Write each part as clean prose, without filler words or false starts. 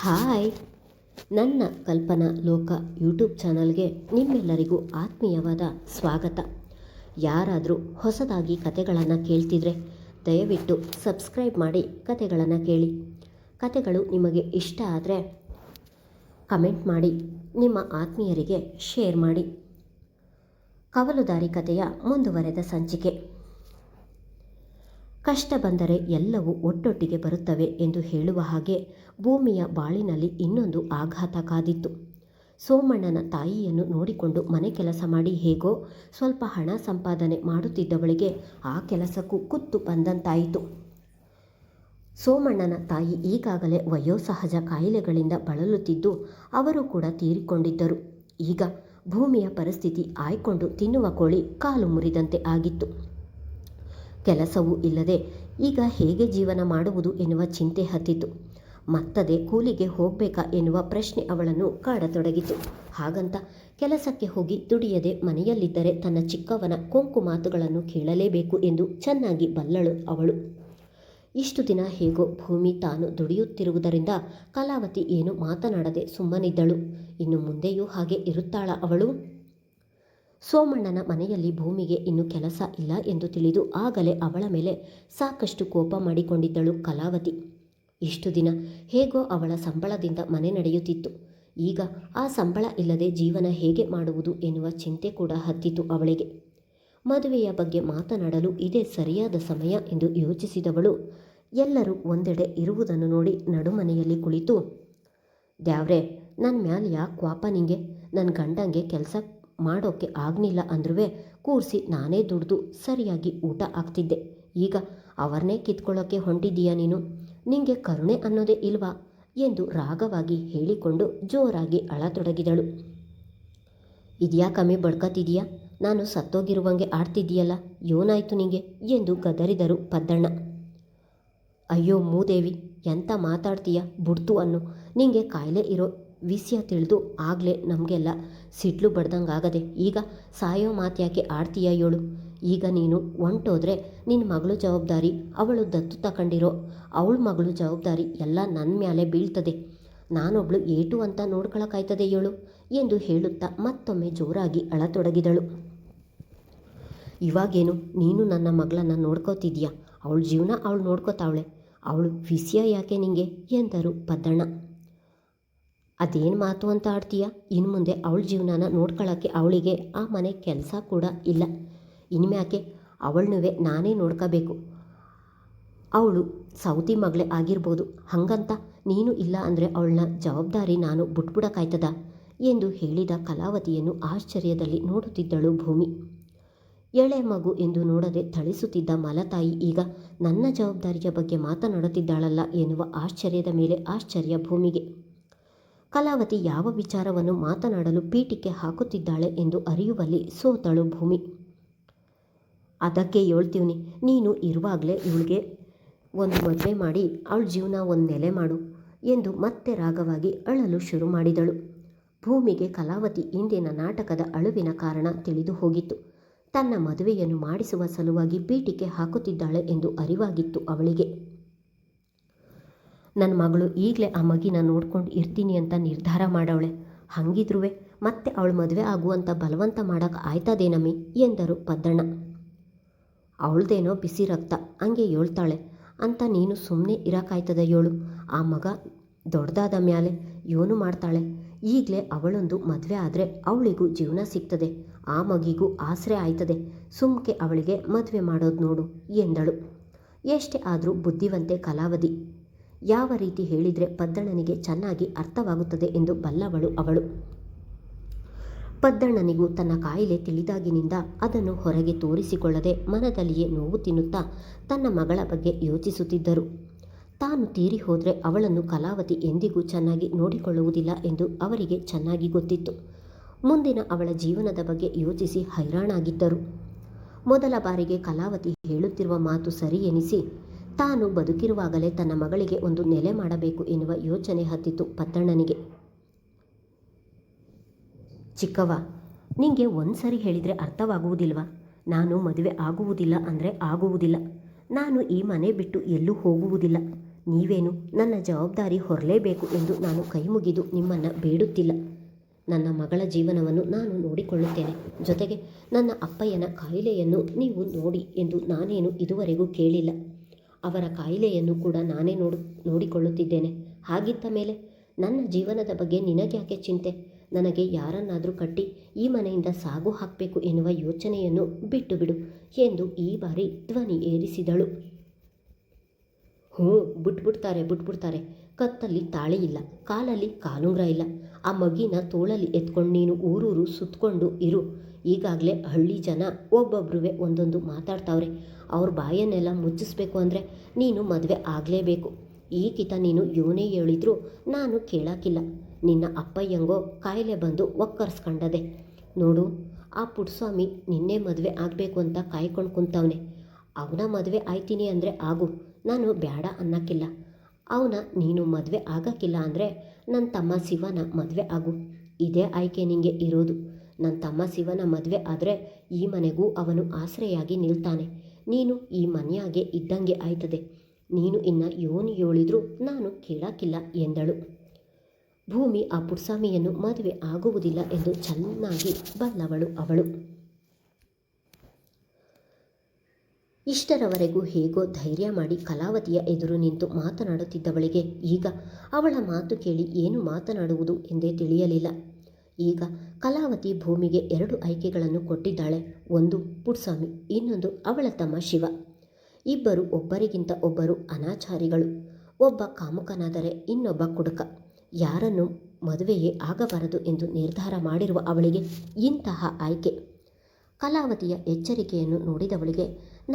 Hi, ನನ್ನ ಕಲ್ಪನಾ ಲೋಕ YouTube ಚಾನಲ್ಗೆ ನಿಮ್ಮೆಲ್ಲರಿಗೂ ಆತ್ಮೀಯವಾದ ಸ್ವಾಗತ. ಯಾರಾದರೂ ಹೊಸದಾಗಿ ಕತೆಗಳನ್ನು ಕೇಳ್ತಿದ್ರೆ ದಯವಿಟ್ಟು ಸಬ್ಸ್ಕ್ರೈಬ್ ಮಾಡಿ ಕತೆಗಳನ್ನು ಕೇಳಿ. ಕತೆಗಳು ನಿಮಗೆ ಇಷ್ಟ ಆದರೆ ಕಮೆಂಟ್ ಮಾಡಿ, ನಿಮ್ಮ ಆತ್ಮೀಯರಿಗೆ ಶೇರ್ ಮಾಡಿ. ಕವಲುದಾರಿ ಕತೆಯ ಮುಂದುವರೆದ ಸಂಚಿಕೆ. ಕಷ್ಟ ಬಂದರೆ ಎಲ್ಲವೂ ಒಟ್ಟೊಟ್ಟಿಗೆ ಬರುತ್ತವೆ ಎಂದು ಹೇಳುವ ಹಾಗೆ ಭೂಮಿಯ ಬಾಳಿನಲ್ಲಿ ಇನ್ನೊಂದು ಆಘಾತ ಕಾದಿತ್ತು. ಸೋಮಣ್ಣನ ತಾಯಿಯನ್ನು ನೋಡಿಕೊಂಡು ಮನೆ ಕೆಲಸ ಮಾಡಿ ಹೇಗೋ ಸ್ವಲ್ಪ ಹಣ ಸಂಪಾದನೆ ಮಾಡುತ್ತಿದ್ದವಳಿಗೆ ಆ ಕೆಲಸಕ್ಕೂ ಕುತ್ತು ಬಂದಂತಾಯಿತು. ಸೋಮಣ್ಣನ ತಾಯಿ ಈಗಾಗಲೇ ವಯೋಸಹಜ ಕಾಯಿಲೆಗಳಿಂದ ಬಳಲುತ್ತಿದ್ದು ಅವರು ಕೂಡ ತೀರಿಕೊಂಡಿದ್ದರು. ಈಗ ಭೂಮಿಯ ಪರಿಸ್ಥಿತಿ ಆಯ್ಕೊಂಡು ತಿನ್ನುವ ಕೋಳಿ ಕಾಲು ಮುರಿದಂತೆ ಆಗಿತ್ತು. ಕೆಲಸವೂ ಇಲ್ಲದೆ ಈಗ ಹೇಗೆ ಜೀವನ ಮಾಡುವುದು ಎನ್ನುವ ಚಿಂತೆ ಹತ್ತಿತು. ಮತ್ತದೆ ಕೂಲಿಗೆ ಹೋಗಬೇಕಾ ಎನ್ನುವ ಪ್ರಶ್ನೆ ಅವಳನ್ನು ಕಾಡತೊಡಗಿತು. ಹಾಗಂತ ಕೆಲಸಕ್ಕೆ ಹೋಗಿ ದುಡಿಯದೆ ಮನೆಯಲ್ಲಿದ್ದರೆ ತನ್ನ ಚಿಕ್ಕವನ ಕೊಂಕು ಮಾತುಗಳನ್ನು ಕೇಳಲೇಬೇಕು ಎಂದು ಚೆನ್ನಾಗಿ ಬಲ್ಲಳು ಅವಳು. ಇಷ್ಟು ದಿನ ಹೇಗೋ ಭೂಮಿ ತಾನು ದುಡಿಯುತ್ತಿರುವುದರಿಂದ ಕಲಾವತಿ ಏನು ಮಾತನಾಡದೆ ಸುಮ್ಮನಿದ್ದಳು. ಇನ್ನು ಮುಂದೆಯೂ ಹಾಗೆ ಇರುತ್ತಾಳ ಅವಳು? ಸೋಮಣ್ಣನ ಮನೆಯಲ್ಲಿ ಭೂಮಿಗೆ ಇನ್ನು ಕೆಲಸ ಇಲ್ಲ ಎಂದು ತಿಳಿದು ಆಗಲೇ ಅವಳ ಮೇಲೆ ಸಾಕಷ್ಟು ಕೋಪ ಮಾಡಿಕೊಂಡಿದ್ದಳು ಕಲಾವತಿ. ಇಷ್ಟು ದಿನ ಹೇಗೋ ಅವಳ ಸಂಬಳದಿಂದ ಮನೆ ನಡೆಯುತ್ತಿತ್ತು. ಈಗ ಆ ಸಂಬಳ ಇಲ್ಲದೆ ಜೀವನ ಹೇಗೆ ಮಾಡುವುದು ಎನ್ನುವ ಚಿಂತೆ ಕೂಡ ಹತ್ತಿತು ಅವಳಿಗೆ. ಮದುವೆಯ ಬಗ್ಗೆ ಮಾತನಾಡಲು ಇದೇ ಸರಿಯಾದ ಸಮಯ ಎಂದು ಯೋಚಿಸಿದವಳು ಎಲ್ಲರೂ ಒಂದೆಡೆ ಇರುವುದನ್ನು ನೋಡಿ ನಡುಮನೆಯಲ್ಲಿ ಕುಳಿತು, ದ್ಯಾವ್ರೆ, ನನ್ನ ಮ್ಯಾಲೆ ಯಾಕೆ ಕ್ವಾಪ ನಿಂಗೆ? ನನ್ನ ಗಂಡಂಗೆ ಕೆಲಸ ಮಾಡೋಕ್ಕೆ ಆಗ್ನಿಲ್ಲ ಅಂದ್ರೂ ಕೂರಿಸಿ ನಾನೇ ದುಡ್ದು ಸರಿಯಾಗಿ ಊಟ ಆಗ್ತಿದ್ದೆ. ಈಗ ಅವರನ್ನೇ ಕಿತ್ಕೊಳ್ಳೋಕ್ಕೆ ಹೊಂಟಿದ್ದೀಯಾ ನೀನು? ನಿಂಗೆ ಕರುಣೆ ಅನ್ನೋದೇ ಇಲ್ವಾ ಎಂದು ರಾಗವಾಗಿ ಹೇಳಿಕೊಂಡು ಜೋರಾಗಿ ಅಳತೊಡಗಿದಳು. ಇದ್ಯಾಕಮ್ಮಿ ಬಡ್ಕತಿದೀಯಾ? ನಾನು ಸತ್ತೋಗಿರುವಂಗೆ ಆಡ್ತಿದ್ದೀಯಲ್ಲ, ಏನಾಯ್ತು ನಿಂಗೆ ಎಂದು ಗದರಿದರು ಪದ್ದಣ್ಣ. ಅಯ್ಯೋ ಮೂದೇವಿ, ಎಂತ ಮಾತಾಡ್ತೀಯ? ಬುಡ್ತು ಅನ್ನು. ನಿಂಗೆ ಕಾಯಿಲೆ ಇರೋ ವಿಷಯ ತಿಳಿದು ಆಗಲೇ ನಮಗೆಲ್ಲ ಸಿಡ್ಲು ಬಡ್ದಂಗಾಗದೆ ಈಗ ಸಾಯೋ ಮಾತ್ಯಾಕೆ ಆಡ್ತೀಯ ಏಳು? ಈಗ ನೀನು ಹೊಂಟೋದ್ರೆ ನಿನ್ನ ಮಗಳು ಜವಾಬ್ದಾರಿ, ಅವಳು ದತ್ತು ತಗೊಂಡಿರೋ ಅವಳ ಮಗಳು ಜವಾಬ್ದಾರಿ ಎಲ್ಲ ನನ್ನ ಮ್ಯಾಲೆ ಬೀಳ್ತದೆ. ನಾನೊಬ್ಳು ಏಟು ಅಂತ ನೋಡ್ಕೊಳಕ್ಕಾಯ್ತದೆ ಏಳು ಎಂದು ಹೇಳುತ್ತಾ ಮತ್ತೊಮ್ಮೆ ಜೋರಾಗಿ ಅಳತೊಡಗಿದಳು. ಇವಾಗೇನು ನೀನು ನನ್ನ ಮಗಳನ್ನು ನೋಡ್ಕೋತಿದ್ಯಾ? ಅವಳ ಜೀವನ ಅವಳು ನೋಡ್ಕೋತಾವಳೆ, ಅವಳು ವಿಷಯ ಯಾಕೆ ನಿಂಗೆ ಎಂದರು ಪದ್ದಣ್ಣ. ಅದೇನು ಮಾತು ಅಂತ ಆಡ್ತೀಯ? ಇನ್ನು ಮುಂದೆ ಅವಳ ಜೀವನನ ನೋಡ್ಕೊಳ್ಳೋಕ್ಕೆ ಅವಳಿಗೆ ಆ ಮನೆ ಕೆಲಸ ಕೂಡ ಇಲ್ಲ. ಇನ್ಮ್ಯಾಕೆ ಅವಳನ್ನುವೆ ನಾನೇ ನೋಡ್ಕೋಬೇಕು. ಅವಳು ಸೌತಿ ಮಗಳೇ ಆಗಿರ್ಬೋದು, ಹಾಗಂತ ನೀನು ಇಲ್ಲ ಅಂದರೆ ಅವಳನ್ನ ಜವಾಬ್ದಾರಿ ನಾನು ಬಿಟ್ಬಿಡಕ್ಕಾಯ್ತದ ಎಂದು ಹೇಳಿದ ಕಲಾವತಿಯನ್ನು ಆಶ್ಚರ್ಯದಲ್ಲಿ ನೋಡುತ್ತಿದ್ದಳು ಭೂಮಿ. ಎಳೆ ಮಗು ಎಂದು ನೋಡದೆ ಥಳಿಸುತ್ತಿದ್ದ ಮಲತಾಯಿ ಈಗ ನನ್ನ ಜವಾಬ್ದಾರಿಯ ಬಗ್ಗೆ ಮಾತನಾಡುತ್ತಿದ್ದಾಳಲ್ಲ ಎನ್ನುವ ಆಶ್ಚರ್ಯದ ಮೇಲೆ ಆಶ್ಚರ್ಯ ಭೂಮಿಗೆ. ಕಲಾವತಿ ಯಾವ ವಿಚಾರವನ್ನು ಮಾತನಾಡಲು ಪೀಠಿಕೆ ಹಾಕುತ್ತಿದ್ದಾಳೆ ಎಂದು ಅರಿಯುವಲ್ಲಿ ಸೋತಳು ಭೂಮಿ. ಅದಕ್ಕೆ ಹೇಳ್ತೀವ್ನಿ, ನೀನು ಇರುವಾಗಲೇ ಇವಳಿಗೆ ಒಂದು ಮದುವೆ ಮಾಡಿ ಅವಳ ಜೀವನ ಒಂದು ನೆಲೆ ಮಾಡು ಎಂದು ಮತ್ತೆ ರಾಗವಾಗಿ ಅಳಲು ಶುರು ಮಾಡಿದಳು. ಭೂಮಿಗೆ ಕಲಾವತಿ ಇಂದಿನ ನಾಟಕದ ಅಳುವಿನ ಕಾರಣ ತಿಳಿದು ಹೋಗಿತ್ತು. ತನ್ನ ಮದುವೆಯನ್ನು ಮಾಡಿಸುವ ಸಲುವಾಗಿ ಪೀಠಿಕೆ ಹಾಕುತ್ತಿದ್ದಾಳೆ ಎಂದು ಅರಿವಾಗಿತ್ತು ಅವಳಿಗೆ. ನನ್ನ ಮಗಳು ಈಗಲೇ ಆ ಮಗಿನ ನೋಡ್ಕೊಂಡು ಇರ್ತೀನಿ ಅಂತ ನಿರ್ಧಾರ ಮಾಡವಳೆ. ಹಂಗಿದ್ರೂ ಮತ್ತೆ ಅವಳು ಮದುವೆ ಆಗುವಂಥ ಬಲವಂತ ಮಾಡೋಕೆ ಆಯ್ತದೇನಮ್ಮಿ ಎಂದರು ಪದ್ದಣ್ಣ. ಅವಳದೇನೋ ಬಿಸಿ ರಕ್ತ, ಹಂಗೆ ಹೇಳ್ತಾಳೆ ಅಂತ ನೀನು ಸುಮ್ಮನೆ ಇರೋಕ್ಕಾಯ್ತದ ಏಳು? ಆ ಮಗ ದೊಡ್ಡದಾದ ಮ್ಯಾಲೆ ಏನು ಮಾಡ್ತಾಳೆ? ಈಗಲೇ ಅವಳೊಂದು ಮದುವೆ ಆದರೆ ಅವಳಿಗೂ ಜೀವನ ಸಿಗ್ತದೆ, ಆ ಮಗಿಗೂ ಆಸರೆ ಆಯ್ತದೆ. ಸುಮ್ಕೆ ಅವಳಿಗೆ ಮದುವೆ ಮಾಡೋದು ನೋಡು ಎಂದಳು. ಎಷ್ಟೇ ಆದರೂ ಬುದ್ಧಿವಂತೆ ಕಲಾವತಿ. ಯಾವ ರೀತಿ ಹೇಳಿದರೆ ಪದ್ದಣ್ಣನಿಗೆ ಚೆನ್ನಾಗಿ ಅರ್ಥವಾಗುತ್ತದೆ ಎಂದು ಬಲ್ಲವಳು ಅವಳು. ಪದ್ದಣ್ಣನಿಗೂ ತನ್ನ ಕಾಯಿಲೆ ತಿಳಿದಾಗಿನಿಂದ ಅದನ್ನು ಹೊರಗೆ ತೋರಿಸಿಕೊಳ್ಳದೆ ಮನದಲ್ಲಿಯೇ ನೋವು ತಿನ್ನುತ್ತಾ ತನ್ನ ಮಗಳ ಬಗ್ಗೆ ಯೋಚಿಸುತ್ತಿದ್ದರು. ತಾನು ತೀರಿ ಹೋದರೆ ಅವಳನ್ನು ಕಲಾವತಿ ಎಂದಿಗೂ ಚೆನ್ನಾಗಿ ನೋಡಿಕೊಳ್ಳುವುದಿಲ್ಲ ಎಂದು ಅವರಿಗೆ ಚೆನ್ನಾಗಿ ಗೊತ್ತಿತ್ತು. ಮುಂದಿನ ಅವಳ ಜೀವನದ ಬಗ್ಗೆ ಯೋಚಿಸಿ ಹೈರಾಣಾಗಿದ್ದರು. ಮೊದಲ ಬಾರಿಗೆ ಕಲಾವತಿ ಹೇಳುತ್ತಿರುವ ಮಾತು ಸರಿ ಎನಿಸಿ ತಾನು ಬದುಕಿರುವಾಗಲೇ ತನ್ನ ಮಗಳಿಗೆ ಒಂದು ನೆಲೆ ಮಾಡಬೇಕು ಎನ್ನುವ ಯೋಚನೆ ಹತ್ತಿತು ಪದ್ದಣ್ಣನಿಗೆ. ಚಿಕ್ಕವ್ವ, ನಿಂಗೆ ಒಂದು ಸರಿ ಹೇಳಿದರೆ ಅರ್ಥವಾಗುವುದಿಲ್ವಾ? ನಾನು ಮದುವೆ ಆಗುವುದಿಲ್ಲ ಅಂದರೆ ಆಗುವುದಿಲ್ಲ. ನಾನು ಈ ಮನೆ ಬಿಟ್ಟು ಎಲ್ಲೂ ಹೋಗುವುದಿಲ್ಲ. ನೀವೇನು ನನ್ನ ಜವಾಬ್ದಾರಿ ಹೊರಲೇಬೇಕು ಎಂದು ನಾನು ಕೈ ಮುಗಿದು ನಿಮ್ಮನ್ನು ಬೇಡುತ್ತಿಲ್ಲ. ನನ್ನ ಮಗಳ ಜೀವನವನ್ನು ನಾನು ನೋಡಿಕೊಳ್ಳುತ್ತೇನೆ. ಜೊತೆಗೆ ನನ್ನ ಅಪ್ಪಯ್ಯನ ಕಾಯಿಲೆಯನ್ನು ನೀವು ನೋಡಿ ಎಂದು ನಾನೇನು ಇದುವರೆಗೂ ಕೇಳಿಲ್ಲ. ಅವರ ಕಾಯಿಲೆಯನ್ನು ಕೂಡ ನಾನೇ ನೋಡಿಕೊಳ್ಳುತ್ತಿದ್ದೇನೆ. ಹಾಗಿದ್ದ ಮೇಲೆ ನನ್ನ ಜೀವನದ ಬಗ್ಗೆ ನಿನಗ್ಯಾಕೆ ಚಿಂತೆ? ನನಗೆ ಯಾರನ್ನಾದರೂ ಕಟ್ಟಿ ಈ ಮನೆಯಿಂದ ಸಾಗು ಹಾಕಬೇಕು ಎನ್ನುವ ಯೋಚನೆಯನ್ನು ಬಿಟ್ಟು ಬಿಡು ಎಂದು ಈ ಬಾರಿ ಧ್ವನಿ ಏರಿಸಿದಳು. ಬಿಟ್ಬಿಡ್ತಾರೆ. ಕತ್ತಲ್ಲಿ ತಾಳಿ ಇಲ್ಲ, ಕಾಲಲ್ಲಿ ಕಾಲುಂಗ್ರ ಇಲ್ಲ. ಆ ಮಗಿನ ತೋಳಲ್ಲಿ ಎತ್ಕೊಂಡು ನೀನು ಊರೂರು ಸುತ್ತಕೊಂಡು ಇರು. ಈಗಾಗಲೇ ಹಳ್ಳಿ ಜನ ಒಬ್ಬೊಬ್ರುವೆ ಒಂದೊಂದು ಮಾತಾಡ್ತಾವ್ರೆ. ಅವ್ರ ಬಾಯನ್ನೆಲ್ಲ ಮುಚ್ಚಿಸ್ಬೇಕು ಅಂದರೆ ನೀನು ಮದುವೆ ಆಗಲೇಬೇಕು. ಈಗಿತ ನೀನು ಯೋನೇ ಹೇಳಿದ್ರು ನಾನು ಕೇಳಾಕಿಲ್ಲ. ನಿನ್ನ ಅಪ್ಪಯ್ಯಂಗೋ ಕಾಯಿಲೆ ಬಂದು ಒಕ್ಕರ್ಸ್ಕೊಂಡದೆ. ನೋಡು, ಆ ಪುಟ್ಸ್ವಾಮಿ ನಿನ್ನೆ ಮದುವೆ ಆಗಬೇಕು ಅಂತ ಕಾಯ್ಕೊಂಡು ಕುಂತವನೆ. ಅವನ ಮದುವೆ ಆಯ್ತೀನಿ ಅಂದರೆ ಆಗು, ನಾನು ಬೇಡ ಅನ್ನಕ್ಕಿಲ್ಲ. ಅವನ ನೀನು ಮದುವೆ ಆಗಕ್ಕಿಲ್ಲ ಅಂದರೆ ನನ್ನ ತಮ್ಮ ಶಿವನ ಮದುವೆ ಆಗು. ಇದೇ ಆಯ್ಕೆ ನಿಂಗೆ ಇರೋದು. ನನ್ನ ತಮ್ಮ ಶಿವನ ಮದುವೆ ಆದರೆ ಈ ಮನೆಗೂ ಅವನು ಆಶ್ರಯಾಗಿ ನಿಲ್ತಾನೆ. ನೀನು ಈ ಮನೆಯಾಗೆ ಇದ್ದಂಗೆ ಆಯ್ತದೆ. ನೀನು ಇನ್ನು ಯೋನಿ ಹೇಳಿದ್ರು ನಾನು ಕೇಳಕ್ಕಿಲ್ಲ ಎಂದಳು. ಭೂಮಿ ಆ ಪುಟ್ಸ್ವಾಮಿಯನ್ನು ಮದುವೆ ಆಗುವುದಿಲ್ಲ ಎಂದು ಚೆನ್ನಾಗಿ ಬಲ್ಲವಳು ಅವಳು. ಇಷ್ಟರವರೆಗೂ ಹೇಗೋ ಧೈರ್ಯ ಮಾಡಿ ಕಲಾವತಿಯ ಎದುರು ನಿಂತು ಮಾತನಾಡುತ್ತಿದ್ದವಳಿಗೆ ಈಗ ಅವಳ ಮಾತು ಕೇಳಿ ಏನು ಮಾತನಾಡುವುದು ಎಂದೇ ತಿಳಿಯಲಿಲ್ಲ. ಈಗ ಕಲಾವತಿ ಭೂಮಿಗೆ 2 ಆಯ್ಕೆಗಳನ್ನು ಕೊಟ್ಟಿದ್ದಾಳೆ. ಒಂದು ಪುಟ್ಸ್ವಾಮಿ, ಇನ್ನೊಂದು ಅವಳ ತಮ್ಮ ಶಿವ. ಇಬ್ಬರು ಒಬ್ಬರಿಗಿಂತ ಒಬ್ಬರು ಅನಾಚಾರಿಗಳು. ಒಬ್ಬ ಕಾಮುಕನಾದರೆ ಇನ್ನೊಬ್ಬ ಕುಡುಕ. ಯಾರನ್ನು ಮದುವೆಯೇ ಆಗಬಾರದು ಎಂದು ನಿರ್ಧಾರ ಮಾಡಿರುವ ಅವಳಿಗೆ ಇಂತಹ ಆಯ್ಕೆ. ಕಲಾವತಿಯ ಎಚ್ಚರಿಕೆಯನ್ನು ನೋಡಿದವಳಿಗೆ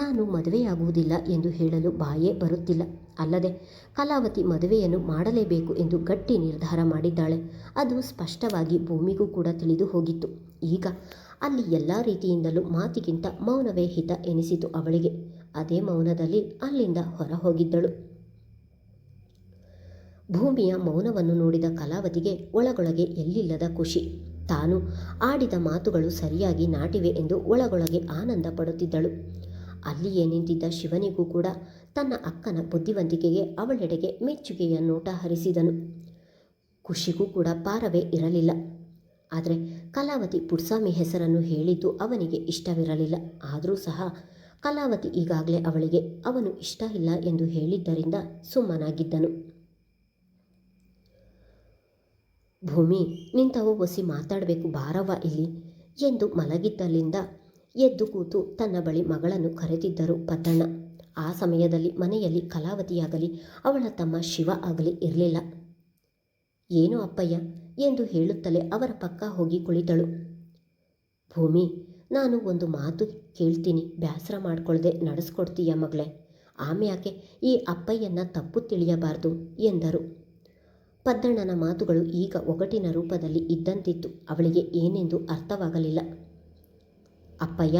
ನಾನು ಮದುವೆಯಾಗುವುದಿಲ್ಲ ಎಂದು ಹೇಳಲು ಬಾಯೇ ಬರುತ್ತಿಲ್ಲ. ಅಲ್ಲದೆ ಕಲಾವತಿ ಮದುವೆಯನ್ನು ಮಾಡಲೇಬೇಕು ಎಂದು ಗಟ್ಟಿ ನಿರ್ಧಾರ ಮಾಡಿದ್ದಾಳೆ. ಅದು ಸ್ಪಷ್ಟವಾಗಿ ಭೂಮಿಗೂ ಕೂಡ ತಿಳಿದು ಹೋಗಿತ್ತು. ಈಗ ಅಲ್ಲಿ ಎಲ್ಲ ರೀತಿಯಿಂದಲೂ ಮಾತಿಗಿಂತ ಮೌನವೇ ಹಿತ ಎನಿಸಿತು ಅವಳಿಗೆ. ಅದೇ ಮೌನದಲ್ಲಿ ಅಲ್ಲಿಂದ ಹೊರ ಹೋಗಿದ್ದಳು. ಭೂಮಿಯ ಮೌನವನ್ನು ನೋಡಿದ ಕಲಾವತಿಗೆ ಒಳಗೊಳಗೆ ಎಲ್ಲಿಲ್ಲದ ಖುಷಿ. ತಾನು ಆಡಿದ ಮಾತುಗಳು ಸರಿಯಾಗಿ ನಾಟಿವೆ ಎಂದು ಒಳಗೊಳಗೆ ಆನಂದ ಪಡುತ್ತಿದ್ದಳು. ಅಲ್ಲಿಯೇ ನಿಂತಿದ್ದ ಶಿವನಿಗೂ ಕೂಡ ತನ್ನ ಅಕ್ಕನ ಬುದ್ಧಿವಂತಿಕೆಗೆ ಅವಳೆಡೆಗೆ ಮೆಚ್ಚುಗೆಯ ನೋಟ ಹರಿಸಿದನು. ಖುಷಿಗೂ ಕೂಡ ಪಾರವೇ ಇರಲಿಲ್ಲ. ಆದರೆ ಕಲಾವತಿ ಪುಟ್ಸ್ವಾಮಿ ಹೆಸರನ್ನು ಹೇಳಿದ್ದು ಅವನಿಗೆ ಇಷ್ಟವಿರಲಿಲ್ಲ. ಆದರೂ ಸಹ ಕಲಾವತಿ ಈಗಾಗಲೇ ಅವಳಿಗೆ ಅವನು ಇಷ್ಟ ಇಲ್ಲ ಎಂದು ಹೇಳಿದ್ದರಿಂದ ಸುಮ್ಮನಾಗಿದ್ದನು. ಭೂಮಿ, ನಿಂತವು ಒಸಿ ಮಾತಾಡಬೇಕು, ಬಾರವ್ವ ಇಲ್ಲಿ ಎಂದು ಮಲಗಿದ್ದಲ್ಲಿಂದ ಎದ್ದು ಕೂತು ತನ್ನ ಬಳಿ ಮಗಳನ್ನು ಕರೆದಿದ್ದರು ಪದ್ದಣ್ಣ. ಆ ಸಮಯದಲ್ಲಿ ಮನೆಯಲ್ಲಿ ಕಲಾವತಿಯಾಗಲಿ ಅವಳ ತಮ್ಮ ಶಿವ ಆಗಲಿ ಇರಲಿಲ್ಲ. ಏನು ಅಪ್ಪಯ್ಯ ಎಂದು ಹೇಳುತ್ತಲೇ ಅವರ ಪಕ್ಕ ಹೋಗಿ ಕುಳಿತಳು. ಭೂಮಿ, ನಾನು ಒಂದು ಮಾತು ಕೇಳ್ತೀನಿ, ಬೇಸರ ಮಾಡ್ಕೊಳ್ದೆ ನಡೆಸ್ಕೊಡ್ತೀಯ ಮಗಳೇ. ಆಮ್ಯಾಕೆ ಈ ಅಪ್ಪಯ್ಯನ ತಪ್ಪು ತಿಳಿಯಬಾರ್ದು ಎಂದರು. ಪದ್ದಣ್ಣನ ಮಾತುಗಳು ಈಗ ಒಗಟಿನ ರೂಪದಲ್ಲಿ ಇದ್ದಂತಿತ್ತು. ಅವಳಿಗೆ ಏನೆಂದು ಅರ್ಥವಾಗಲಿಲ್ಲ. ಅಪ್ಪಯ್ಯ,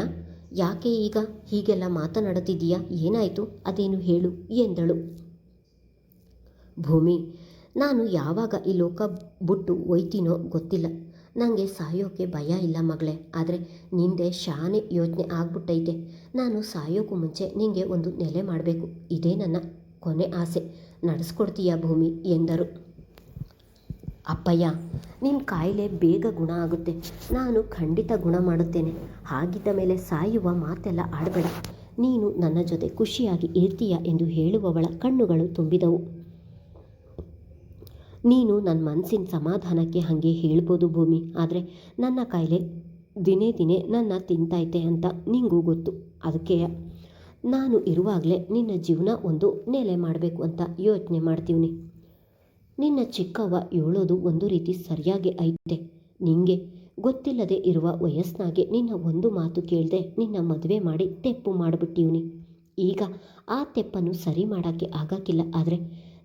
ಯಾಕೆ ಈಗ ಹೀಗೆಲ್ಲ ಮಾತನಾಡುತ್ತಿದ್ದೀಯಾ? ಏನಾಯಿತು? ಅದೇನು ಹೇಳು ಎಂದಳು. ಭೂಮಿ, ನಾನು ಯಾವಾಗ ಈ ಲೋಕ ಬಿಟ್ಟು ಒಯ್ತೀನೋ ಗೊತ್ತಿಲ್ಲ. ನನಗೆ ಸಾಯೋಕ್ಕೆ ಭಯ ಇಲ್ಲ ಮಗಳೇ. ಆದರೆ ನಿಂದೆ ಶಾನೆ ಯೋಚನೆ ಆಗ್ಬಿಟ್ಟೈತೆ. ನಾನು ಸಾಯೋಕ್ಕೂ ಮುಂಚೆ ನಿಂಗೆ ಒಂದು ನೆಲೆ ಮಾಡಬೇಕು. ಇದೇ ನನ್ನ ಕೊನೆ ಆಸೆ. ನಡೆಸ್ಕೊಡ್ತೀಯಾ ಭೂಮಿ ಎಂದರು. ಅಪ್ಪಯ್ಯ, ನಿನ್ನ ಕಾಯಿಲೆ ಬೇಗ ಗುಣ ಆಗುತ್ತೆ. ನಾನು ಖಂಡಿತ ಗುಣ ಮಾಡುತ್ತೇನೆ. ಹಾಗಿದ್ದ ಮೇಲೆ ಸಾಯುವ ಮಾತೆಲ್ಲ ಆಡಬೇಡ. ನೀನು ನನ್ನ ಜೊತೆ ಖುಷಿಯಾಗಿ ಇರ್ತೀಯ ಎಂದು ಹೇಳುವವಳ ಕಣ್ಣುಗಳು ತುಂಬಿದವು. ನೀನು ನನ್ನ ಮನಸ್ಸಿನ ಸಮಾಧಾನಕ್ಕೆ ಹಾಗೆ ಹೇಳ್ಬೋದು ಭೂಮಿ. ಆದರೆ ನನ್ನ ಕಾಯಿಲೆ ದಿನೇ ದಿನೇ ನನ್ನ ತಿಂತೈತೆ ಅಂತ ನಿಂಗೂ ಗೊತ್ತು. ಅದಕ್ಕೆ ನಾನು ಇರುವಾಗಲೇ ನಿನ್ನ ಜೀವನ ಒಂದು ನೆಲೆ ಮಾಡಬೇಕು ಅಂತ ಯೋಚನೆ ಮಾಡ್ತೀವಿ. ನಿನ್ನ ಚಿಕ್ಕವ್ವ ಹೇಳೋದು ಒಂದು ರೀತಿ ಸರಿಯಾಗಿ ಐತೆ. ನಿಂಗೆ ಗೊತ್ತಿಲ್ಲದೆ ಇರುವ ವಯಸ್ಸಿನಾಗೆ ನಿನ್ನ ಒಂದು ಮಾತು ಕೇಳದೆ ನಿನ್ನ ಮದುವೆ ಮಾಡಿ ತೆಪ್ಪು ಮಾಡಿಬಿಟ್ಟಿವ್ನಿ. ಈಗ ಆ ತೆಪ್ಪನ್ನು ಸರಿ ಮಾಡೋಕ್ಕೆ ಆಗಕ್ಕಿಲ್ಲ. ಆದರೆ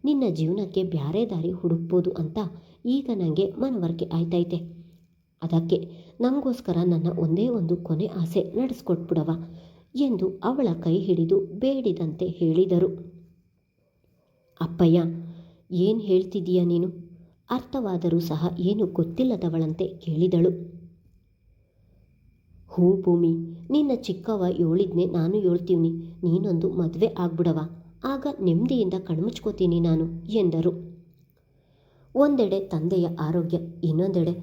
ನಿನ್ನ ಜೀವನಕ್ಕೆ ಬ್ಯಾರೆ ದಾರಿ ಹುಡುಕ್ಬೋದು ಅಂತ ಈಗ ನನಗೆ ಮನವರಿಕೆ ಆಯ್ತೈತೆ. ಅದಕ್ಕೆ ನನಗೋಸ್ಕರ ನನ್ನ ಒಂದೇ ಒಂದು ಕೊನೆ ಆಸೆ ನಡೆಸ್ಕೊಟ್ಬಿಡವ ಎಂದು ಅವಳ ಕೈ ಹಿಡಿದು ಬೇಡಿದಂತೆ ಹೇಳಿದರು. ಅಪ್ಪಯ್ಯ, ಏನು ಹೇಳ್ತಿದ್ದೀಯ ನೀನು? ಅರ್ಥವಾದರೂ ಸಹ ಏನು ಗೊತ್ತಿಲ್ಲದವಳಂತೆ ಕೇಳಿದಳು. ಭೂಮಿ, ನಿನ್ನ ಚಿಕ್ಕವ್ವ ಹೇಳಿದ್ನೆ ನಾನು ಹೇಳ್ತೀವ್ನಿ. ನೀನೊಂದು ಮದುವೆ ಆಗ್ಬಿಡವ. ಆಗ ನೆಮ್ಮದಿಯಿಂದ ಕಣ್ಮುಚ್ಕೋತೀನಿ ನಾನು ಎಂದರು. ಒಂದೆಡೆ ತಂದೆಯ ಆರೋಗ್ಯ, ಇನ್ನೊಂದೆಡೆ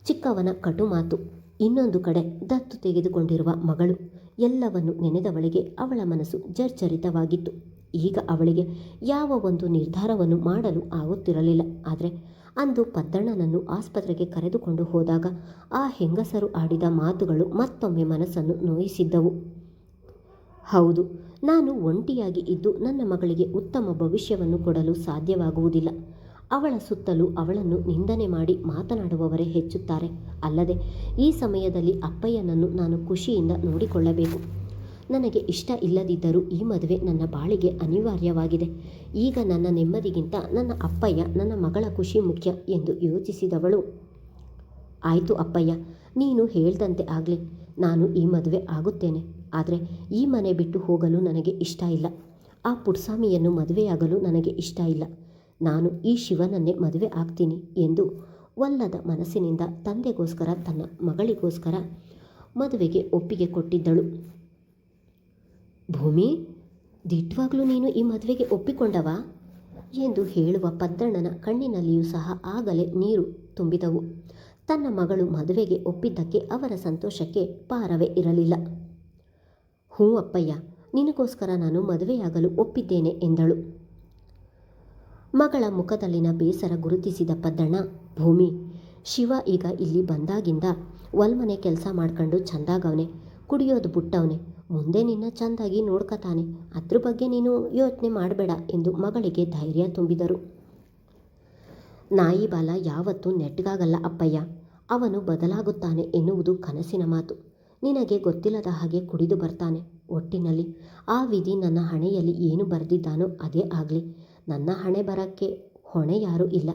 ಚಿಕ್ಕವನ ಕಟು ಮಾತು, ಇನ್ನೊಂದು ಕಡೆ ದತ್ತು ತೆಗೆದುಕೊಂಡಿರುವ ಮಗಳು. ಎಲ್ಲವನ್ನು ನೆನೆದವಳಿಗೆ ಅವಳ ಮನಸ್ಸು ಜರ್ಜರಿತವಾಗಿತ್ತು. ಈಗ ಅವಳಿಗೆ ಯಾವ ಒಂದು ನಿರ್ಧಾರವನ್ನು ಮಾಡಲು ಆಗುತ್ತಿರಲಿಲ್ಲ. ಆದರೆ ಅಂದು ಪದ್ದಣ್ಣನನ್ನು ಆಸ್ಪತ್ರೆಗೆ ಕರೆದುಕೊಂಡು ಹೋದಾಗ ಆ ಹೆಂಗಸರು ಆಡಿದ ಮಾತುಗಳು ಮತ್ತೊಮ್ಮೆ ಮನಸ್ಸನ್ನು ನೋಯಿಸಿದ್ದವು. ಹೌದು, ನಾನು ಒಂಟಿಯಾಗಿ ಇದ್ದು ನನ್ನ ಮಗಳಿಗೆ ಉತ್ತಮ ಭವಿಷ್ಯವನ್ನು ಕೊಡಲು ಸಾಧ್ಯವಾಗುವುದಿಲ್ಲ. ಅವಳ ಸುತ್ತಲೂ ಅವಳನ್ನು ನಿಂದನೆ ಮಾಡಿ ಮಾತನಾಡುವವರೇ ಹೆಚ್ಚುತ್ತಾರೆ. ಅಲ್ಲದೆ ಈ ಸಮಯದಲ್ಲಿ ಅಪ್ಪಯ್ಯನನ್ನು ನಾನು ಖುಷಿಯಿಂದ ನೋಡಿಕೊಳ್ಳಬೇಕು. ನನಗೆ ಇಷ್ಟ ಇಲ್ಲದಿದ್ದರೂ ಈ ಮದುವೆ ನನ್ನ ಬಾಳಿಗೆ ಅನಿವಾರ್ಯವಾಗಿದೆ. ಈಗ ನನ್ನ ನೆಮ್ಮದಿಗಿಂತ ನನ್ನ ಅಪ್ಪಯ್ಯ, ನನ್ನ ಮಗಳ ಖುಷಿ ಮುಖ್ಯ ಎಂದು ಯೋಚಿಸಿದವಳು, ಆಯಿತು ಅಪ್ಪಯ್ಯ, ನೀನು ಹೇಳ್ದಂತೆ ಆಗಲಿ. ನಾನು ಈ ಮದುವೆ ಆಗುತ್ತೇನೆ. ಆದರೆ ಈ ಮನೆ ಬಿಟ್ಟು ಹೋಗಲು ನನಗೆ ಇಷ್ಟ ಇಲ್ಲ. ಆ ಪುಟ್ಸ್ವಾಮಿಯನ್ನು ಮದುವೆಯಾಗಲು ನನಗೆ ಇಷ್ಟ ಇಲ್ಲ. ನಾನು ಈ ಶಿವನನ್ನೇ ಮದುವೆ ಆಗ್ತೀನಿ ಎಂದು ಒಲ್ಲದ ಮನಸ್ಸಿನಿಂದ ತಂದೆಗೋಸ್ಕರ, ತನ್ನ ಮಗಳಿಗೋಸ್ಕರ ಮದುವೆಗೆ ಒಪ್ಪಿಗೆ ಕೊಟ್ಟಿದ್ದಳು. ಭೂಮಿ, ದಿಟ್ಟವಾಗ್ಲೂ ನೀನು ಈ ಮದುವೆಗೆ ಒಪ್ಪಿಕೊಂಡವಾ ಎಂದು ಹೇಳುವ ಪದ್ದಣ್ಣನ ಕಣ್ಣಿನಲ್ಲಿಯೂ ಸಹ ಆಗಲೇ ನೀರು ತುಂಬಿದವು. ತನ್ನ ಮಗಳು ಮದುವೆಗೆ ಒಪ್ಪಿದ್ದಕ್ಕೆ ಅವರ ಸಂತೋಷಕ್ಕೆ ಪಾರವೇ ಇರಲಿಲ್ಲ. ಹ್ಞೂ ಅಪ್ಪಯ್ಯ, ನಿನಗೋಸ್ಕರ ನಾನು ಮದುವೆಯಾಗಲು ಒಪ್ಪಿದ್ದೇನೆ ಎಂದಳು. ಮಗಳ ಮುಖದಲ್ಲಿನ ಬೇಸರ ಗುರುತಿಸಿದ ಪದ್ದಣ್ಣ, ಭೂಮಿ, ಶಿವ ಈಗ ಇಲ್ಲಿ ಬಂದಾಗಿಂದ ಹೊಲ್ಮನೆ ಕೆಲಸ ಮಾಡ್ಕೊಂಡು ಚಂದಾಗವನೆ, ಕುಡಿಯೋದು ಬಿಟ್ಟವನೆ, ಮುಂದೆ ನಿನ್ನ ಚಂದಾಗಿ ನೋಡ್ಕತಾನೆ, ಅದ್ರ ಬಗ್ಗೆ ನೀನು ಯೋಚನೆ ಮಾಡಬೇಡ ಎಂದು ಮಗಳಿಗೆ ಧೈರ್ಯ ತುಂಬಿದರು. ನಾಯಿ ಬಾಲ ಯಾವತ್ತೂ ನೆಟ್ಟಗಾಗಲ್ಲ ಅಪ್ಪಯ್ಯ, ಅವನು ಬದಲಾಗುತ್ತಾನೆ ಎನ್ನುವುದು ಕನಸಿನ ಮಾತು. ನಿನಗೆ ಗೊತ್ತಿಲ್ಲದ ಹಾಗೆ ಕುಡಿದು ಬರ್ತಾನೆ. ಒಟ್ಟಿನಲ್ಲಿ ಆ ವಿಧಿ ನನ್ನ ಹಣೆಯಲ್ಲಿ ಏನು ಬರೆದಿದ್ದಾನೋ ಅದೇ ಆಗಲಿ. ನನ್ನ ಹಣೆ ಬರಕ್ಕೆ ಹೊಣೆ ಯಾರೂ ಇಲ್ಲ.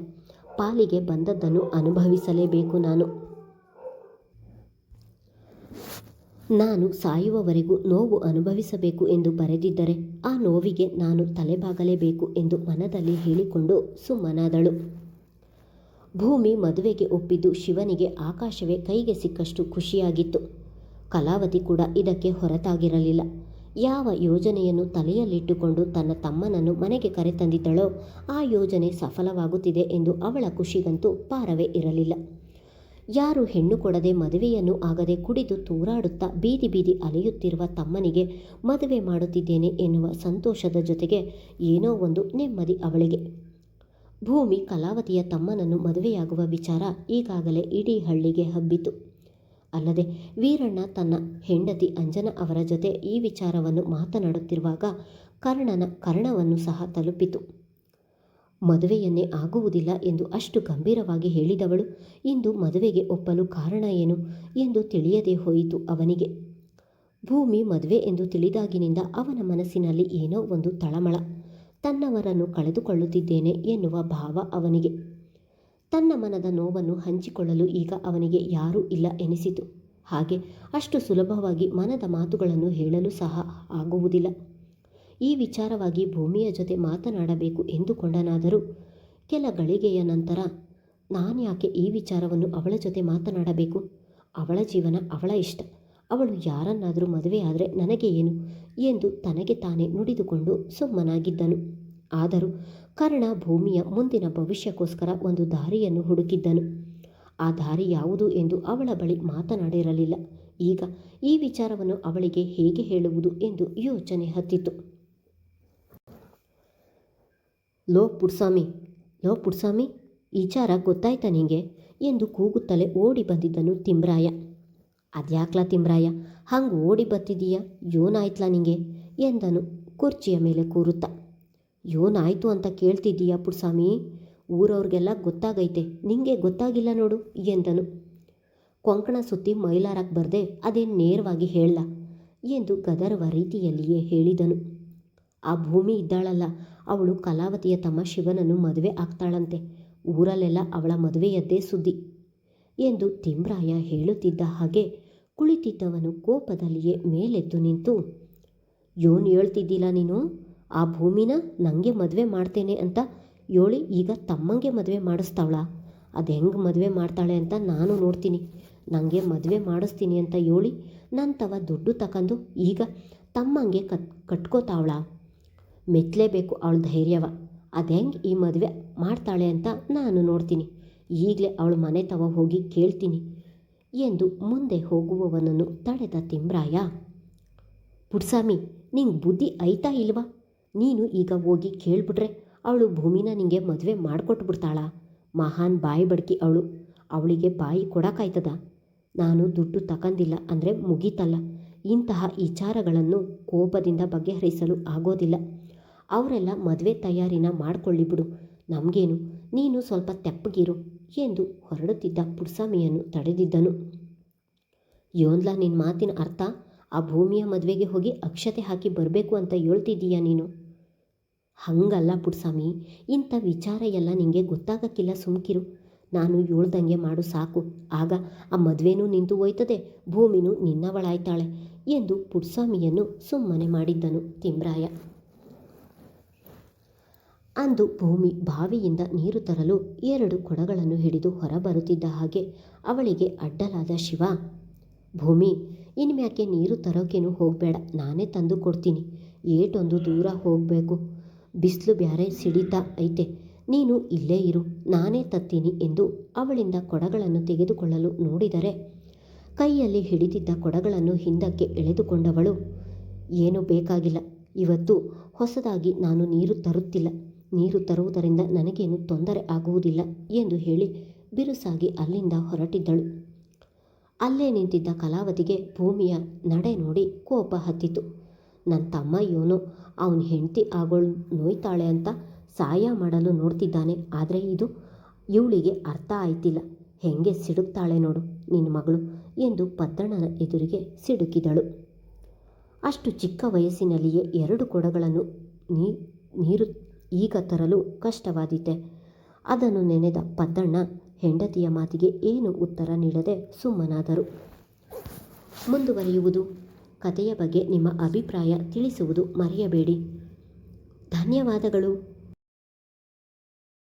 ಪಾಲಿಗೆ ಬಂದದ್ದನ್ನು ಅನುಭವಿಸಲೇಬೇಕು ನಾನು ಸಾಯುವವರೆಗೂ ನೋವು ಅನುಭವಿಸಬೇಕು ಎಂದು ಬರೆದಿದ್ದರೆ ಆ ನೋವಿಗೆ ನಾನು ತಲೆಬಾಗಲೇಬೇಕು ಎಂದು ಮನದಲ್ಲಿ ಹೇಳಿಕೊಂಡು ಸುಮ್ಮನಾದಳು. ಭೂಮಿ ಮದುವೆಗೆ ಒಪ್ಪಿದ್ದು ಶಿವನಿಗೆ ಆಕಾಶವೇ ಕೈಗೆ ಸಿಕ್ಕಷ್ಟು ಖುಷಿಯಾಗಿತ್ತು. ಕಲಾವತಿ ಕೂಡ ಇದಕ್ಕೆ ಹೊರತಾಗಿರಲಿಲ್ಲ. ಯಾವ ಯೋಜನೆಯನ್ನು ತಲೆಯಲ್ಲಿಟ್ಟುಕೊಂಡು ತನ್ನ ತಮ್ಮನನ್ನು ಮನೆಗೆ ಕರೆತಂದಿದ್ದಳೋ ಆ ಯೋಜನೆ ಸಫಲವಾಗುತ್ತಿದೆ ಎಂದು ಅವಳ ಖುಷಿಗಂತೂ ಪಾರವೇ ಇರಲಿಲ್ಲ. ಯಾರು ಹೆಣ್ಣು ಕೊಡದೆ, ಮದುವೆಯನ್ನು ಆಗದೆ ಕುಡಿದು ತೂರಾಡುತ್ತಾ ಬೀದಿ ಬೀದಿ ಅಲೆಯುತ್ತಿರುವ ತಮ್ಮನಿಗೆ ಮದುವೆ ಮಾಡುತ್ತಿದ್ದೇನೆ ಎನ್ನುವ ಸಂತೋಷದ ಜೊತೆಗೆ ಏನೋ ಒಂದು ನೆಮ್ಮದಿ ಅವಳಿಗೆ. ಭೂಮಿ ಕಲಾವತಿಯ ತಮ್ಮನನ್ನು ಮದುವೆಯಾಗುವ ವಿಚಾರ ಈಗಾಗಲೇ ಇಡೀ ಹಳ್ಳಿಗೆ ಹಬ್ಬಿತು. ಅಲ್ಲದೆ ವೀರಣ್ಣ ತನ್ನ ಹೆಂಡತಿ ಅಂಜನ ಅವರ ಜೊತೆ ಈ ವಿಚಾರವನ್ನು ಮಾತನಾಡುತ್ತಿರುವಾಗ ಕರ್ಣನ ಕರ್ಣವನ್ನು ಸಹ ತಲುಪಿತು. ಮದುವೆಯನ್ನೇ ಆಗುವುದಿಲ್ಲ ಎಂದು ಅಷ್ಟು ಗಂಭೀರವಾಗಿ ಹೇಳಿದವಳು ಇಂದು ಮದುವೆಗೆ ಒಪ್ಪಲು ಕಾರಣ ಏನು ಎಂದು ತಿಳಿಯದೇ ಹೋಯಿತು ಅವನಿಗೆ. ಭೂಮಿ ಮದುವೆ ಎಂದು ತಿಳಿದಾಗಿನಿಂದ ಅವನ ಮನಸ್ಸಿನಲ್ಲಿ ಏನೋ ಒಂದು ತಳಮಳ. ತನ್ನವರನ್ನು ಕಳೆದುಕೊಳ್ಳುತ್ತಿದ್ದೇನೆ ಎನ್ನುವ ಭಾವ ಅವನಿಗೆ. ತನ್ನ ಮನದ ನೋವನ್ನು ಹಂಚಿಕೊಳ್ಳಲು ಈಗ ಅವನಿಗೆ ಯಾರೂ ಇಲ್ಲ ಎನಿಸಿತು. ಹಾಗೆ ಅಷ್ಟು ಸುಲಭವಾಗಿ ಮನದ ಮಾತುಗಳನ್ನು ಹೇಳಲು ಸಹ ಆಗುವುದಿಲ್ಲ. ಈ ವಿಚಾರವಾಗಿ ಭೂಮಿಯ ಜೊತೆ ಮಾತನಾಡಬೇಕು ಎಂದುಕೊಂಡನಾದರೂ ಕೆಲ ಗಳಿಗೆಯ ನಂತರ, ನಾನ್ಯಾಕೆ ಈ ವಿಚಾರವನ್ನು ಅವಳ ಜೊತೆ ಮಾತನಾಡಬೇಕು? ಅವಳ ಜೀವನ, ಅವಳ ಇಷ್ಟ. ಅವಳು ಯಾರನ್ನಾದರೂ ಮದುವೆಯಾದರೆ ನನಗೆ ಏನು ಎಂದು ತನಗೆ ತಾನೇ ನುಡಿದುಕೊಂಡು ಸುಮ್ಮನಾಗಿದ್ದನು. ಆದರೂ ಕರ್ಣ ಭೂಮಿಯ ಮುಂದಿನ ಭವಿಷ್ಯಕ್ಕೋಸ್ಕರ ಒಂದು ದಾರಿಯನ್ನು ಹುಡುಕಿದ್ದನು. ಆ ದಾರಿ ಯಾವುದು ಎಂದು ಅವಳ ಬಳಿ ಮಾತನಾಡಿರಲಿಲ್ಲ. ಈಗ ಈ ವಿಚಾರವನ್ನು ಅವಳಿಗೆ ಹೇಗೆ ಹೇಳುವುದು ಎಂದು ಯೋಚನೆ ಹತ್ತಿತು. ಲೋ ಪುಟ್ಸ್ವಾಮಿ, ವಿಚಾರ ಗೊತ್ತಾಯ್ತಾ ನಿಂಗೆ ಎಂದು ಕೂಗುತ್ತಲೇ ಓಡಿ ಬಂದಿದ್ದನು ತಿಮ್ರಾಯ. ಅದ್ಯಾಕ್ಲ ತಿಮ್ರಾಯ, ಹಂಗೆ ಓಡಿ ಬತ್ತಿದೀಯ, ಯೋನಾಯ್ತಲ ನಿಂಗೆ ಎಂದನು ಕುರ್ಚಿಯ ಮೇಲೆ ಕೂರುತ್ತಾ. ಯೋನಾಯ್ತು ಅಂತ ಕೇಳ್ತಿದ್ದೀಯಾ ಪುಟ್ಸ್ವಾಮಿ? ಊರವ್ರಿಗೆಲ್ಲ ಗೊತ್ತಾಗೈತೆ, ನಿಂಗೆ ಗೊತ್ತಾಗಿಲ್ಲ ನೋಡು ಎಂದನು. ಕೊಂಕಣ ಸುತ್ತಿ ಮೈಲಾರಕ್ಕೆ ಬರದೆ ಅದೇನು ನೇರವಾಗಿ ಹೇಳಲ್ಲ ಎಂದು ಗದರುವ ರೀತಿಯಲ್ಲಿಯೇ ಹೇಳಿದನು. ಆ ಭೂಮಿ ಇದ್ದಾಳಲ್ಲ, ಅವಳು ಕಲಾವತಿಯ ತಮ್ಮ ಶಿವನನ್ನು ಮದುವೆ ಆಗ್ತಾಳಂತೆ. ಊರಲ್ಲೆಲ್ಲ ಅವಳ ಮದುವೆಯದ್ದೇ ಸುದ್ದಿ ಎಂದು ತಿಮ್ರಾಯ ಹೇಳುತ್ತಿದ್ದ ಹಾಗೆ ಕುಳಿತಿದ್ದವನು ಕೋಪದಲ್ಲಿಯೇ ಮೇಲೆದ್ದು ನಿಂತು, ಯೋನ್ ಹೇಳ್ತಿದ್ದಿಲ್ಲ ನೀನು? ಆ ಭೂಮಿನ ನನಗೆ ಮದುವೆ ಮಾಡ್ತೇನೆ ಅಂತ ಯೋಳಿ ಈಗ ತಮ್ಮಂಗೆ ಮದುವೆ ಮಾಡಿಸ್ತಾವಳ? ಅದು ಹೆಂಗೆ ಮದುವೆ ಮಾಡ್ತಾಳೆ ಅಂತ ನಾನು ನೋಡ್ತೀನಿ. ನನಗೆ ಮದುವೆ ಮಾಡಿಸ್ತೀನಿ ಅಂತ ಯೋಳಿ ನನ್ನ ತವ ದುಡ್ಡು ತಗೊಂಡು ಈಗ ತಮ್ಮಂಗೆ ಕಟ್ಕೋತಾವಳ? ಮೆಚ್ಚಲೇಬೇಕು ಅವಳ ಧೈರ್ಯವ. ಅದೆಂಗೆ ಈ ಮದುವೆ ಮಾಡ್ತಾಳೆ ಅಂತ ನಾನು ನೋಡ್ತೀನಿ. ಈಗಲೇ ಅವಳ ಮನೆ ತವ ಹೋಗಿ ಕೇಳ್ತೀನಿ ಎಂದು ಮುಂದೆ ಹೋಗುವವನನ್ನು ತಡೆದ ತಿಮ್ರಾಯ, ಪುಟ್ಸ್ವಾಮಿ, ನಿಂಗೆ ಬುದ್ಧಿ ಐತಾ ಇಲ್ವಾ? ನೀನು ಈಗ ಹೋಗಿ ಕೇಳ್ಬಿಟ್ರೆ ಅವಳು ಭೂಮಿನ ನಿಂಗೆ ಮದುವೆ ಮಾಡಿಕೊಟ್ಬಿಡ್ತಾಳ. ಮಹಾನ್ ಬಾಯಿ ಬಡ್ಕಿ ಅವಳು. ಅವಳಿಗೆ ಬಾಯಿ ಕೊಡೋಕ್ಕಾಯ್ತದ? ನಾನು ದುಡ್ಡು ತಗೊಂಡಿಲ್ಲ ಅಂದರೆ ಮುಗೀತಲ್ಲ. ಇಂತಹ ವಿಚಾರಗಳನ್ನು ಕೋಪದಿಂದ ಬಗೆಹರಿಸಲು ಆಗೋದಿಲ್ಲ. ಅವರೆಲ್ಲ ಮದುವೆ ತಯಾರಿನ ಮಾಡಿಕೊಳ್ಳಿ ಬಿಡು, ನಮಗೇನು, ನೀನು ಸ್ವಲ್ಪ ತೆಪ್ಪಗಿರು ಎಂದು ಹೊರಡುತ್ತಿದ್ದ ಪುಟ್ಸ್ವಾಮಿಯನ್ನು ತಡೆದಿದ್ದನು. ಯೋನ್ಲ, ನಿನ್ನ ಮಾತಿನ ಅರ್ಥ ಆ ಭೂಮಿಯ ಮದುವೆಗೆ ಹೋಗಿ ಅಕ್ಷತೆ ಹಾಕಿ ಬರಬೇಕು ಅಂತ ಹೇಳ್ತಿದ್ದೀಯ ನೀನು? ಹಂಗಲ್ಲ ಪುಟ್ಸ್ವಾಮಿ, ಇಂಥ ವಿಚಾರ ಎಲ್ಲ ನಿನಗೆ ಗೊತ್ತಾಗಕ್ಕಿಲ್ಲ, ಸುಮ್ಕಿರು. ನಾನು ಹೇಳ್ದಂಗೆ ಮಾಡು ಸಾಕು. ಆಗ ಆ ಮದುವೆನೂ ನಿಂತು ಹೋಯ್ತದೆ, ಭೂಮಿನೂ ನಿನ್ನವಳಾಯ್ತಾಳೆ ಎಂದು ಪುಟ್ಸ್ವಾಮಿಯನ್ನು ಸುಮ್ಮನೆ ಮಾಡಿದ್ದನು ತಿಮ್ರಾಯ. ಅಂದು ಭೂಮಿ ಬಾವಿಯಿಂದ ನೀರು ತರಲು 2 ಕೊಡಗಳನ್ನು ಹಿಡಿದು ಹೊರಬರುತ್ತಿದ್ದ ಹಾಗೆ ಅವಳಿಗೆ ಅಡ್ಡಲಾದ ಶಿವ, ಭೂಮಿ, ಇನ್ಮ್ಯಾಕೆ ನೀರು ತರೋಕೇನು ಹೋಗಬೇಡ, ನಾನೇ ತಂದು ಕೊಡ್ತೀನಿ. ಏಟೊಂದು ದೂರ ಹೋಗಬೇಕು, ಬಿಸಿಲು ಬ್ಯಾರೆ ಸಿಡಿತಾ ಐತೆ, ನೀನು ಇಲ್ಲೇ ಇರು, ನಾನೇ ತತ್ತೀನಿ ಎಂದು ಅವಳಿಂದ ಕೊಡಗಳನ್ನು ತೆಗೆದುಕೊಳ್ಳಲು ನೋಡಿದರೆ ಕೈಯಲ್ಲಿ ಹಿಡಿದಿದ್ದ ಕೊಡಗಳನ್ನು ಹಿಂದಕ್ಕೆ ಎಳೆದುಕೊಂಡವಳು, ಏನೂ ಬೇಕಾಗಿಲ್ಲ, ಇವತ್ತು ಹೊಸದಾಗಿ ನಾನು ನೀರು ತರುತ್ತಿಲ್ಲ, ನೀರು ತರುವುದರಿಂದ ನನಗೇನು ತೊಂದರೆ ಆಗುವುದಿಲ್ಲ ಎಂದು ಹೇಳಿ ಬಿರುಸಾಗಿ ಅಲ್ಲಿಂದ ಹೊರಟಿದ್ದಳು. ಅಲ್ಲೇ ನಿಂತಿದ್ದ ಕಲಾವತಿಗೆ ಭೂಮಿಯ ನಡೆ ನೋಡಿ ಕೋಪ ಹತ್ತಿತು. ನನ್ನ ತಮ್ಮ ಇವನು, ಅವನ ಹೆಂಡತಿ ಆಗೋಳು ನೋಯ್ತಾಳೆ ಅಂತ ಸಹಾಯ ಮಾಡಲು ನೋಡ್ತಿದ್ದಾನೆ, ಆದರೆ ಇದು ಇವಳಿಗೆ ಅರ್ಥ ಆಯ್ತಿಲ್ಲ. ಹೆಂಗೆ ಸಿಡುಕ್ತಾಳೆ ನೋಡು ನಿನ್ನ ಮಗಳು ಎಂದು ಪದ್ದಣ್ಣನ ಎದುರಿಗೆ ಸಿಡುಕಿದಳು. ಅಷ್ಟು ಚಿಕ್ಕ ವಯಸ್ಸಿನಲ್ಲಿಯೇ 2 ಕೊಡಗಳನ್ನು ನೀರು ಈಗ ತರಲು ಕಷ್ಟವಾದೀತೆ. ಅದನ್ನು ನೆನೆದ ಪದ್ದಣ್ಣ ಹೆಂಡತಿಯ ಮಾತಿಗೆ ಏನು ಉತ್ತರ ನೀಡದೆ ಸುಮ್ಮನಾದರು. ಮುಂದುವರಿಯುವುದು. ಕಥೆಯ ಬಗ್ಗೆ ನಿಮ್ಮ ಅಭಿಪ್ರಾಯ ತಿಳಿಸುವುದು ಮರೆಯಬೇಡಿ. ಧನ್ಯವಾದಗಳು.